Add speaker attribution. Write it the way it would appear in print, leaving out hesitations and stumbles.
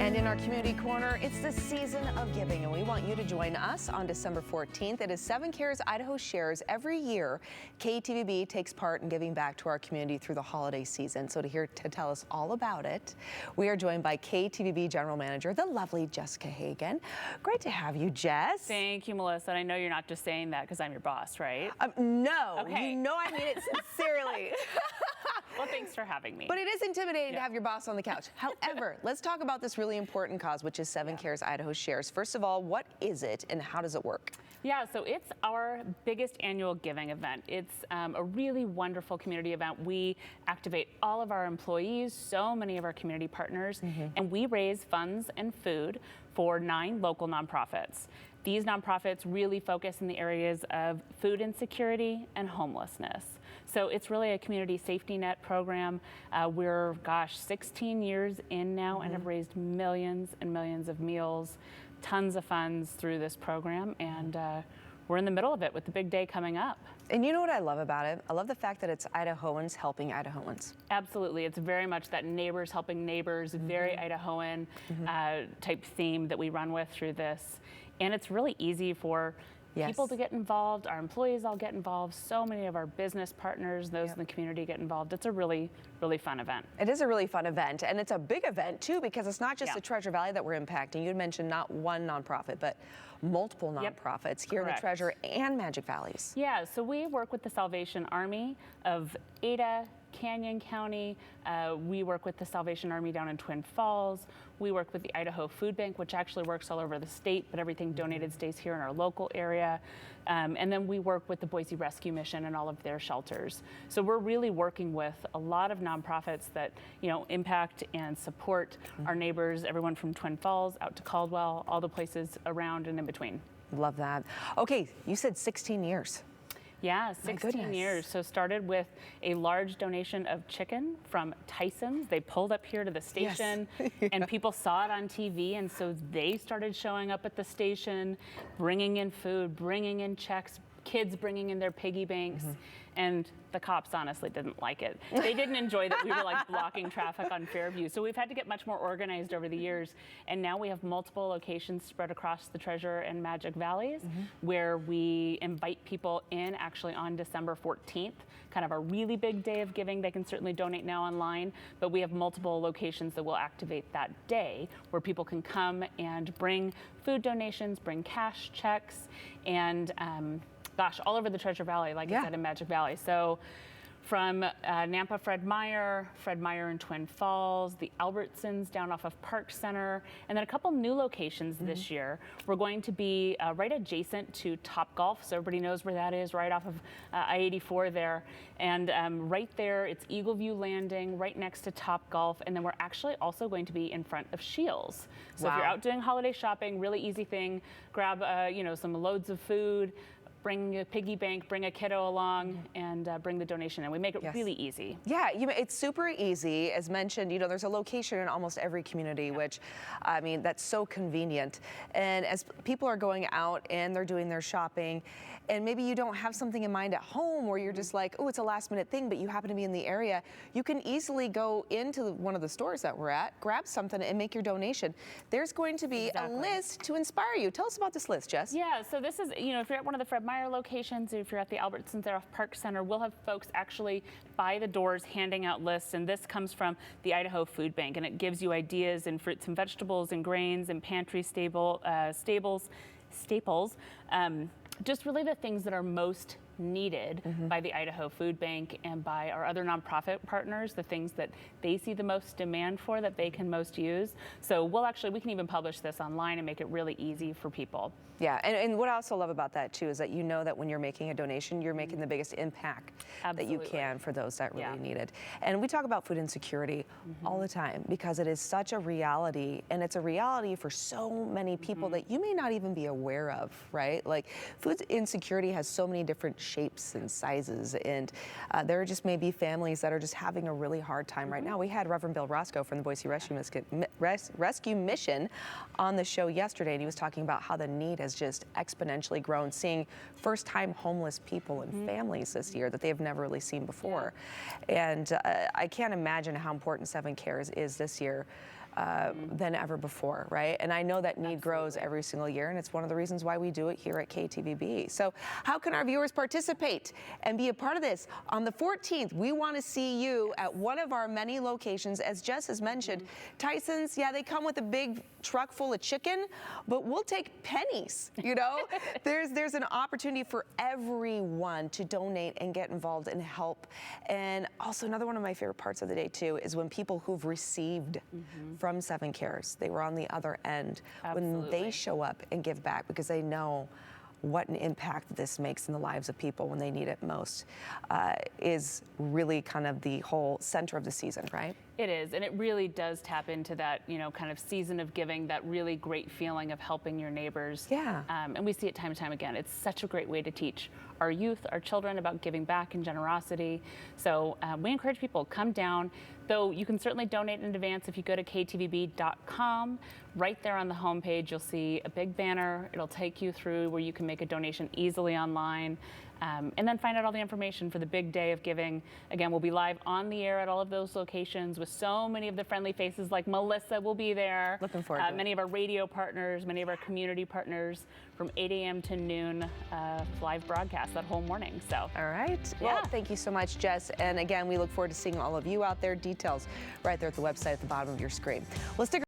Speaker 1: And in our community corner, it's the season of giving, and we want you to join us on December 14th. It is 7Cares Idaho Shares. Every year, KTVB takes part in giving back to our community through the holiday season. So to tell us all about it, we are joined by KTVB General Manager, the lovely Jessica Hagan. Great to have you, Jess.
Speaker 2: Thank you, Melissa. And I know you're not just saying that because I'm your boss, right?
Speaker 1: No,
Speaker 2: okay.
Speaker 1: You know I mean it sincerely.
Speaker 2: Well, thanks for having me.
Speaker 1: But it is intimidating to have your boss on the couch. However, let's talk about this really important cause, which is 7Cares Idaho Shares. First of all, what is it and how does it work?
Speaker 2: Yeah, so it's our biggest annual giving event. It's a really wonderful community event. We activate all of our employees, so many of our community partners, and we raise funds and food for 9 local nonprofits. These nonprofits really focus in the areas of food insecurity and homelessness. So it's really a community safety net program. We're, 16 years in now and have raised millions and millions of meals, tons of funds through this program, and we're in the middle of it with the big day coming up.
Speaker 1: And you know what I love about it? I love the fact that it's Idahoans helping Idahoans.
Speaker 2: Absolutely. It's very much that neighbors helping neighbors, very Idahoan type theme that we run with through this. And it's really easy for people to get involved. Our employees all get involved. So many of our business partners, those in the community get involved. It's a really, really fun event.
Speaker 1: It is a really fun event, and it's a big event too, because it's not just the Treasure Valley that we're impacting. You had mentioned not one nonprofit, but multiple nonprofits here in the Treasure and Magic Valleys.
Speaker 2: Yeah, so we work with the Salvation Army of Ada, Canyon County. We work with the Salvation Army down in Twin Falls. We work with the Idaho Food Bank, which actually works all over the state, but everything donated stays here in our local area. And then we work with the Boise Rescue Mission and all of their shelters. So we're really working with a lot of nonprofits that, impact and support our neighbors, everyone from Twin Falls out to Caldwell, all the places around and in between.
Speaker 1: Love that. Okay, you said 16 years.
Speaker 2: Yeah, 16 years. So started with a large donation of chicken from Tyson's. They pulled up here to the station and people saw it on TV. And so they started showing up at the station, bringing in food, bringing in checks, kids bringing in their piggy banks. And the cops honestly didn't like it. They didn't enjoy that we were blocking traffic on Fairview. So we've had to get much more organized over the years. And now we have multiple locations spread across the Treasure and Magic Valleys where we invite people in actually on December 14th, kind of a really big day of giving. They can certainly donate now online, but we have multiple locations that will activate that day where people can come and bring food donations, bring cash checks, and all over the Treasure Valley, like I said, in Magic Valley. So from Nampa Fred Meyer in Twin Falls, the Albertsons down off of Park Center, and then a couple new locations this year. We're going to be right adjacent to Top Golf, so everybody knows where that is, right off of I-84 there. And right there, it's Eagle View Landing, right next to Top Golf, and then we're actually also going to be in front of Shields. So if you're out doing holiday shopping, really easy thing, grab some loads of food, bring a piggy bank, bring a kiddo along, and bring the donation in. We make it really easy.
Speaker 1: Yeah, it's super easy. As mentioned, there's a location in almost every community, which, that's so convenient. And as people are going out and they're doing their shopping, and maybe you don't have something in mind at home where you're just like, oh, it's a last minute thing, but you happen to be in the area, you can easily go into one of the stores that we're at, grab something and make your donation. There's going to be a list to inspire you. Tell us about this list, Jess.
Speaker 2: Yeah, so this is, if you're at one of the Fred Meyer locations, if you're at the Albertsons there off Park Center, we'll have folks actually by the doors handing out lists, and this comes from the Idaho Food Bank, and it gives you ideas in fruits and vegetables and grains and pantry staples, just really the things that are most needed by the Idaho Food Bank and by our other nonprofit partners, the things that they see the most demand for that they can most use. So we can even publish this online and make it really easy for people.
Speaker 1: Yeah, and what I also love about that too is that that when you're making a donation, you're making the biggest impact that you can for those that really need it. And we talk about food insecurity all the time because it is such a reality, and it's a reality for so many people that you may not even be aware of, right? Like food insecurity has so many different shapes and sizes, and there are just maybe families that are just having a really hard time right now. We had Reverend Bill Roscoe from the Boise Rescue Mission on the show yesterday, and he was talking about how the need has just exponentially grown, seeing first-time homeless people and families this year that they have never really seen before. And I can't imagine how important 7Cares is this year. than ever before, right? And I know that need grows every single year, and it's one of the reasons why we do it here at KTVB. So how can our viewers participate and be a part of this? On the 14th, we want to see you at one of our many locations. As Jess has mentioned, Tyson's, yeah, they come with a big truck full of chicken, but we'll take pennies, you know? There's an opportunity for everyone to donate and get involved and help. And also another one of my favorite parts of the day too is when people who've received from 7Cares, they were on the other end, when they show up and give back because they know what an impact this makes in the lives of people when they need it most, is really kind of the whole center of the season, right?
Speaker 2: It is, and it really does tap into that, you know, kind of season of giving, that really great feeling of helping your neighbors.
Speaker 1: Yeah.
Speaker 2: And we see it time and time again. It's such a great way to teach our youth, our children about giving back and generosity. So we encourage people, come down. Though you can certainly donate in advance if you go to ktvb.com. Right there on the homepage, you'll see a big banner. It'll take you through where you can make a donation easily online. And then find out all the information for the big day of giving. Again, we'll be live on the air at all of those locations with so many of the friendly faces, like Melissa will be there.
Speaker 1: Looking forward to it.
Speaker 2: Many of our radio partners, many of our community partners, from 8 a.m. to noon, live broadcast that whole morning. So.
Speaker 1: All right.
Speaker 2: Yeah.
Speaker 1: Well, thank you so much, Jess. And again, we look forward to seeing all of you out there. Details right there at the website at the bottom of your screen. Well, stick